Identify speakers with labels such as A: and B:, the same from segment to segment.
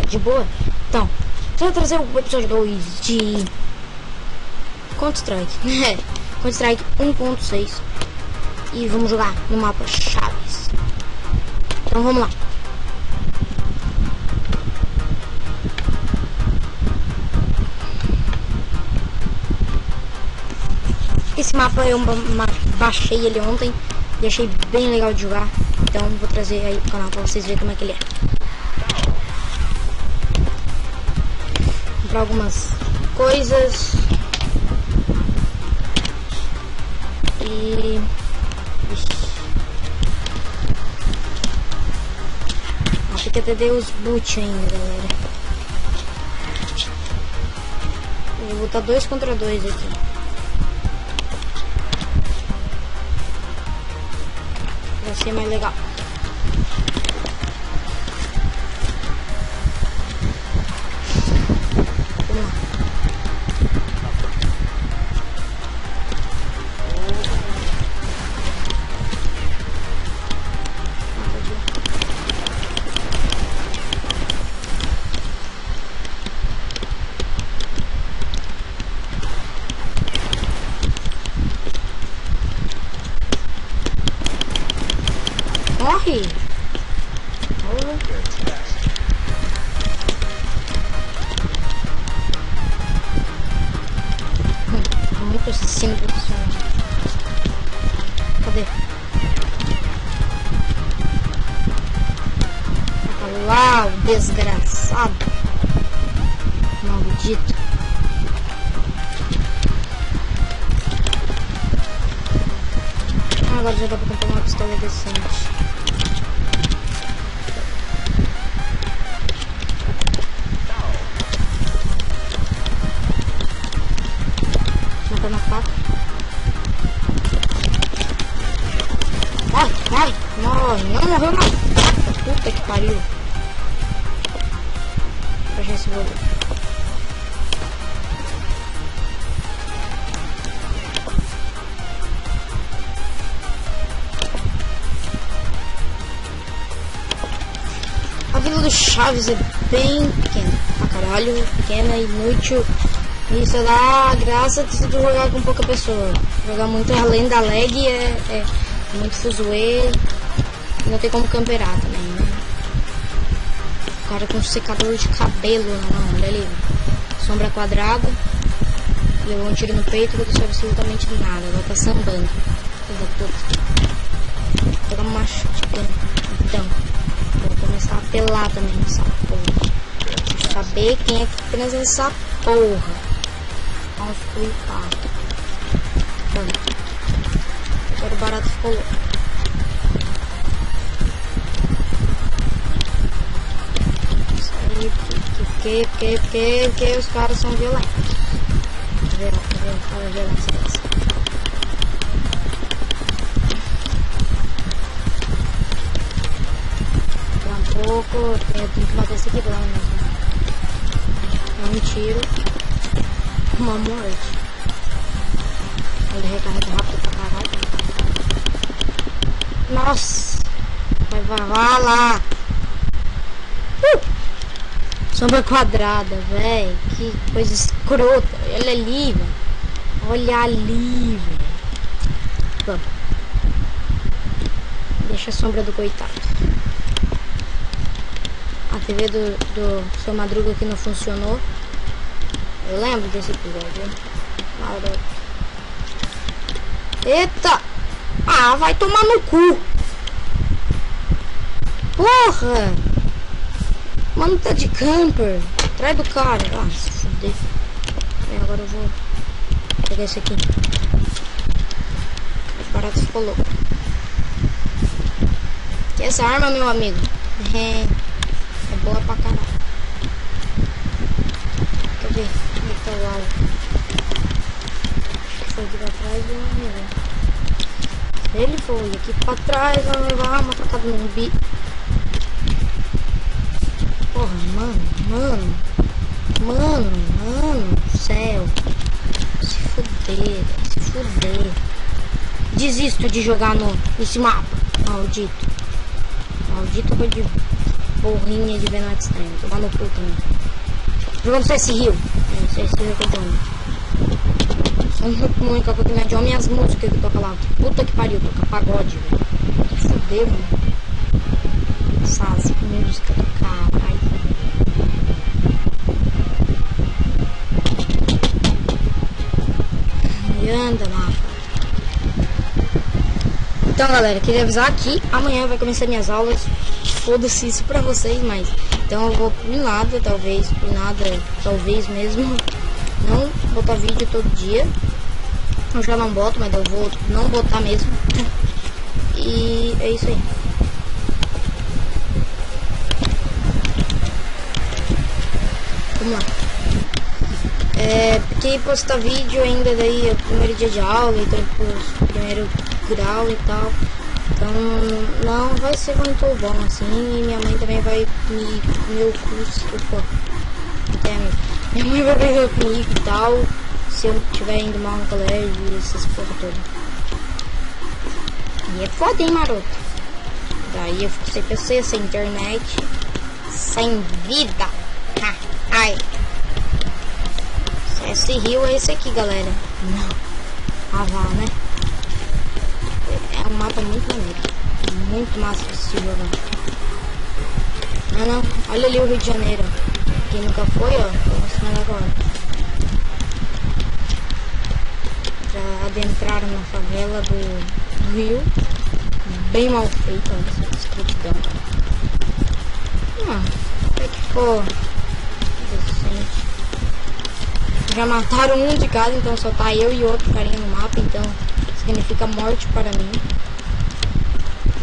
A: de boa. Então, vou trazer o episódio 2 de Counter-Strike. Counter-Strike 1.6. E vamos jogar no mapa Chaves. Então vamos lá. Esse mapa eu baixei ele ontem e achei bem legal de jogar. Então vou trazer aí pro canal pra vocês verem como é que ele é. Comprar algumas coisas. E... acho que até deu os boot ainda, galera. Eu vou botar 2 contra 2 aqui. Vai ser mais legal. Vamos lá. Morre! Muito simples. Cadê? Lá, o desgraçado. Maldito. Agora já dá pra comprar uma pistola decente. Matar na faca. Ai, morre, não morreu não. Puta que pariu. Pra esse jogo. A vila do Chaves é bem pequena, pra caralho, pequena e inútil. Isso dá graça de tu jogar com pouca pessoa. Jogar muito além da lag é muito fuzuê. Não tem como camperar também, né? O cara com um secador de cabelo na mão, olha ali. Sombra quadrada. Levou um tiro no peito, não aconteceu absolutamente nada. Agora tá sambando. Filho da puta. Vou pegar um machete. Então. Vou começar a apelar também nessa porra. Vou saber quem é que transa essa porra. Vamos clicar. Agora o barato ficou louco. Isso aí, porque os caras são violentos. Olha a violência dessa. Pouco, eu tenho que matar esse aqui pelo menos. Um tiro, uma morte. Ele recarrega rápido pra caralho. Nossa! Vai lá! Sombra quadrada, velho. Que coisa escrota. Olha ali, velho. Olha ali, velho. Vamos. Deixa a sombra do coitado. A TV do seu Madruga que não funcionou. Eu lembro desse episódio. Maroto. Eita! Ah, vai tomar no cu! Porra! Mano, tá de camper. Atrás do cara. Ah, se fuder. Agora eu vou pegar esse aqui. O barato ficou louco. Que essa arma, meu amigo? É boa pra caralho. Quer ver? Onde tá o alvo? Foi aqui pra trás e não me viu. Ele foi aqui pra trás, vai levar uma tacada no umbi. Porra, mano do céu. Se fuder. Desisto de jogar nesse mapa. Maldito bandido. porrinha de Venom Extreme. Tomar no cu também. Jogando CS Rio. CS Rio que eu tô. Sou muito ruim com a coisa de homem e as músicas que toca lá. Puta que pariu, toca pagode, velho. Fudeu, mano. Essas músicas do caralho. E anda lá. Então, galera, queria avisar que amanhã vai começar minhas aulas. Foda-se isso pra vocês, mas... Então eu vou por nada, talvez mesmo. Não botar vídeo todo dia. Eu já não boto, mas eu vou não botar mesmo. E é isso aí. Vamos lá. Porque postar vídeo ainda daí é o primeiro dia de aula, então pro primeiro grau e tal. Então não vai ser muito bom assim, e minha mãe também vai me meu curso, minha mãe vai brigar comigo e tal, se eu estiver indo mal no colégio e essas porra toda. E é foda, hein, maroto? Daí eu fico sem PC, sem internet, sem vida. Ai. CS Rio é esse aqui, galera. Não. Ah, vá, né? É um mapa muito maneiro. Muito massa de se jogar. Não. Olha ali o Rio de Janeiro. Quem nunca foi, ó. Tô mostrando agora. Já adentraram na favela do Rio. Bem mal feita essa escrotidão. Até que ficou decente. Já mataram um de casa, então só tá eu e outro carinha no mapa, então significa morte para mim.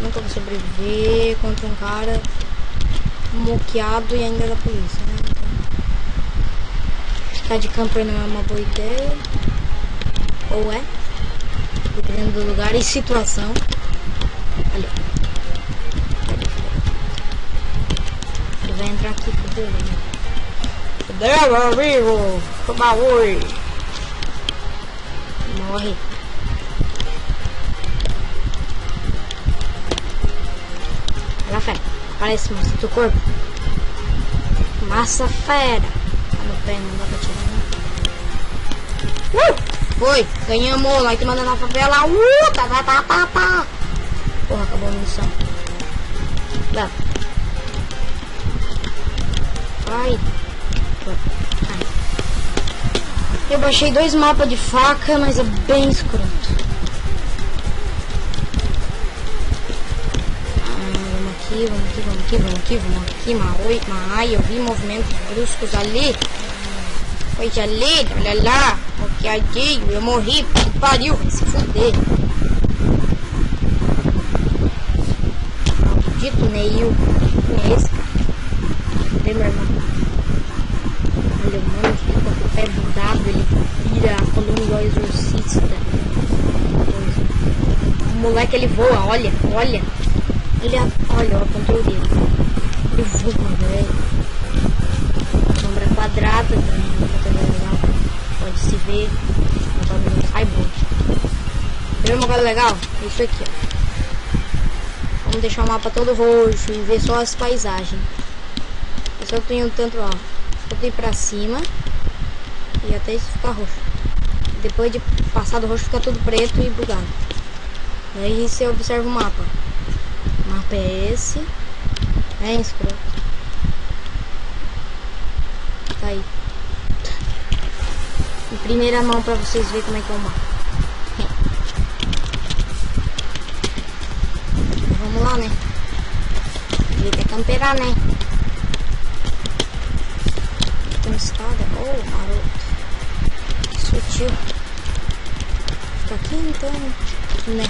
A: Nunca vou sobreviver contra um cara moqueado e ainda da polícia, né? Então, ficar de camper não é uma boa ideia. Ou é? Dependendo do lugar e situação. Ali. Ele vai entrar aqui, fudeu, né? Fudeu, meu amigo! Toma oi! Morre! Olha a fera! Parece massa do corpo! Massa fera! Tá no pé, não dá pra tirar, né? Foi! Ganhamos! Nós te mandando na favela! Tá! Porra, acabou a munição! Dá! Ai! Eu baixei 2 mapas de faca, mas é bem escroto. Vamos aqui, Ai, eu vi movimentos bruscos ali. Coisa ali, olha lá. Moqueadinho, eu morri, que pariu, vai se fuder. Maldito Neil. Quem é esse, cara? Cadê meu irmão? Olha, mano, fica com o pé budado, ele vira a coluna igual exorcista. O moleque, ele voa, olha, eu apontei o dedo. Ele voa, velho. Sombra quadrada, pode se ver. Ai, boa. Viu uma coisa legal? Isso aqui, ó. Vamos deixar o mapa todo roxo e ver só as paisagens. Eu só tenho tanto, ó. Botei pra cima e até isso ficar roxo. Depois de passar do roxo fica tudo preto e bugado. E aí você observa o mapa. O mapa é esse. É escroto. Tá aí. Em primeira mão pra vocês verem como é que é o mapa. Vamos lá, né? Ele quer camperar, né? Escada, maroto, que sutil. Fica aqui então, né.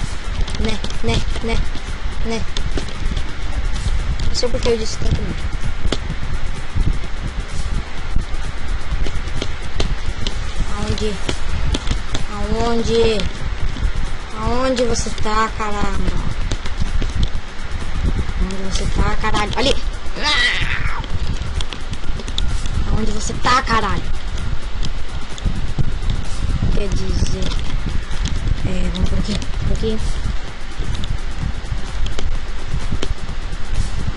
A: Não sei porque eu disse tanto mesmo. Aonde você tá, caramba? Onde você tá, caralho? Ali! Onde você tá, caralho? Quer dizer... vamos por aqui.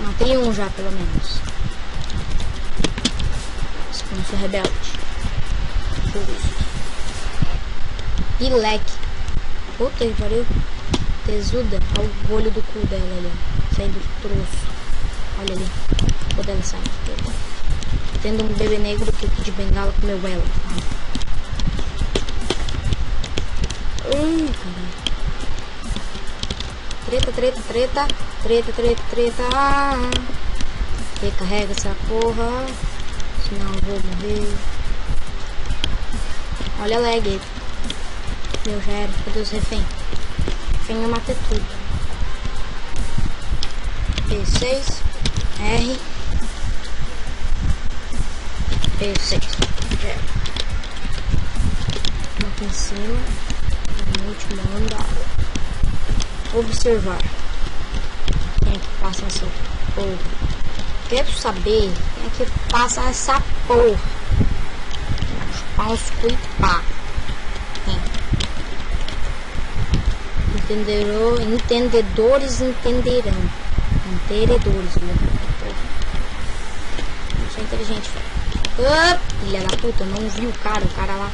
A: Matei um já, pelo menos. Esponso rebelde. E leque. Puta que pariu. Tesuda. Olha o olho do cu dela ali. Saindo do troço. Olha ali. O dela sai. Tendo um bebê negro que o Kid Bengala comeu ela. Caralho. Treta, treta, treta. Treta, treta, treta. Recarrega essa porra. Senão eu vou morrer. Olha a lag. Meu, já era. Cadê os refém? Refém eu matei tudo. P6. R. P6. Já era. Aqui em cima. No último andar. Observar. Quem é que passa nessa porra? Quero saber quem é que passa nessa porra. Chupar uns cuipá. Entendedores entenderão. Entendedores, né? Eu sou inteligente, velho. Filha da puta, eu não vi o cara lá.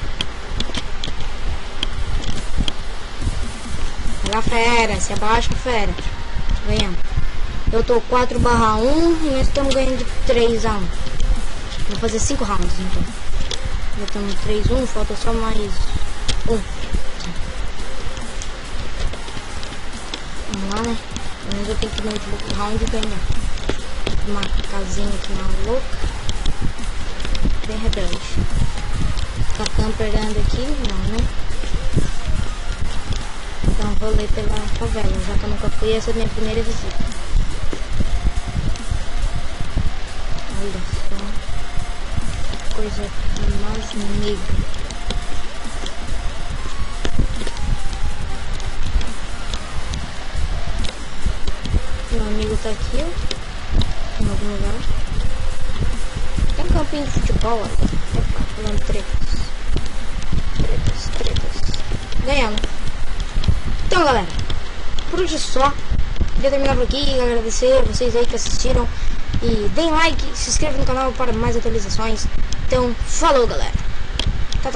A: Vai lá, fera, se abaixa, fera. Ganhamos. Eu tô 4/1 e nós estamos ganhando de 3/1. Vou fazer 5 rounds então. Já estamos 3/1, falta só mais 1. Vamos lá, né? Pelo menos eu tenho que ir no último round e ganhar. Uma casinha aqui maluca. Bem rebelde. Tá camperando aqui? Não, né? Então vou ler pela favela, já que eu nunca fui, essa é a minha primeira visita. Olha só. Coisa mais negra. Meu amigo tá aqui, ó. Em algum lugar. Tem um campinho de futebol, ó. Epa, falando tretas. Tretas. Ganhamos. Então, galera, por hoje é só. Queria terminar por aqui e agradecer a vocês aí que assistiram. E deem like, se inscrevam no canal para mais atualizações. Então, falou, galera. Tá.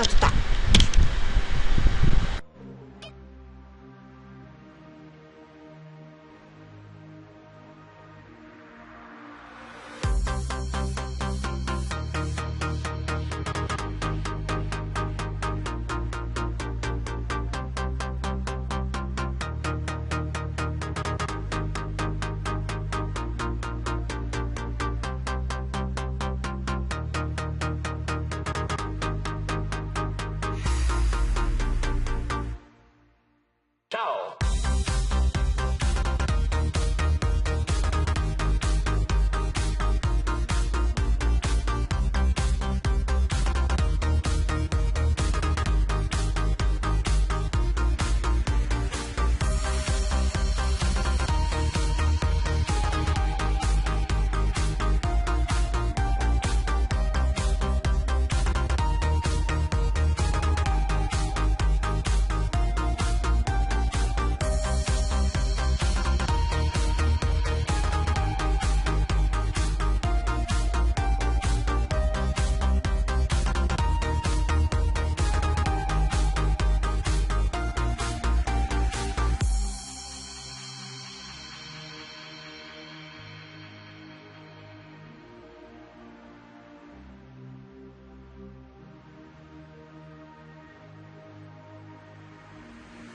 B: Tchau.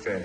B: Thanks.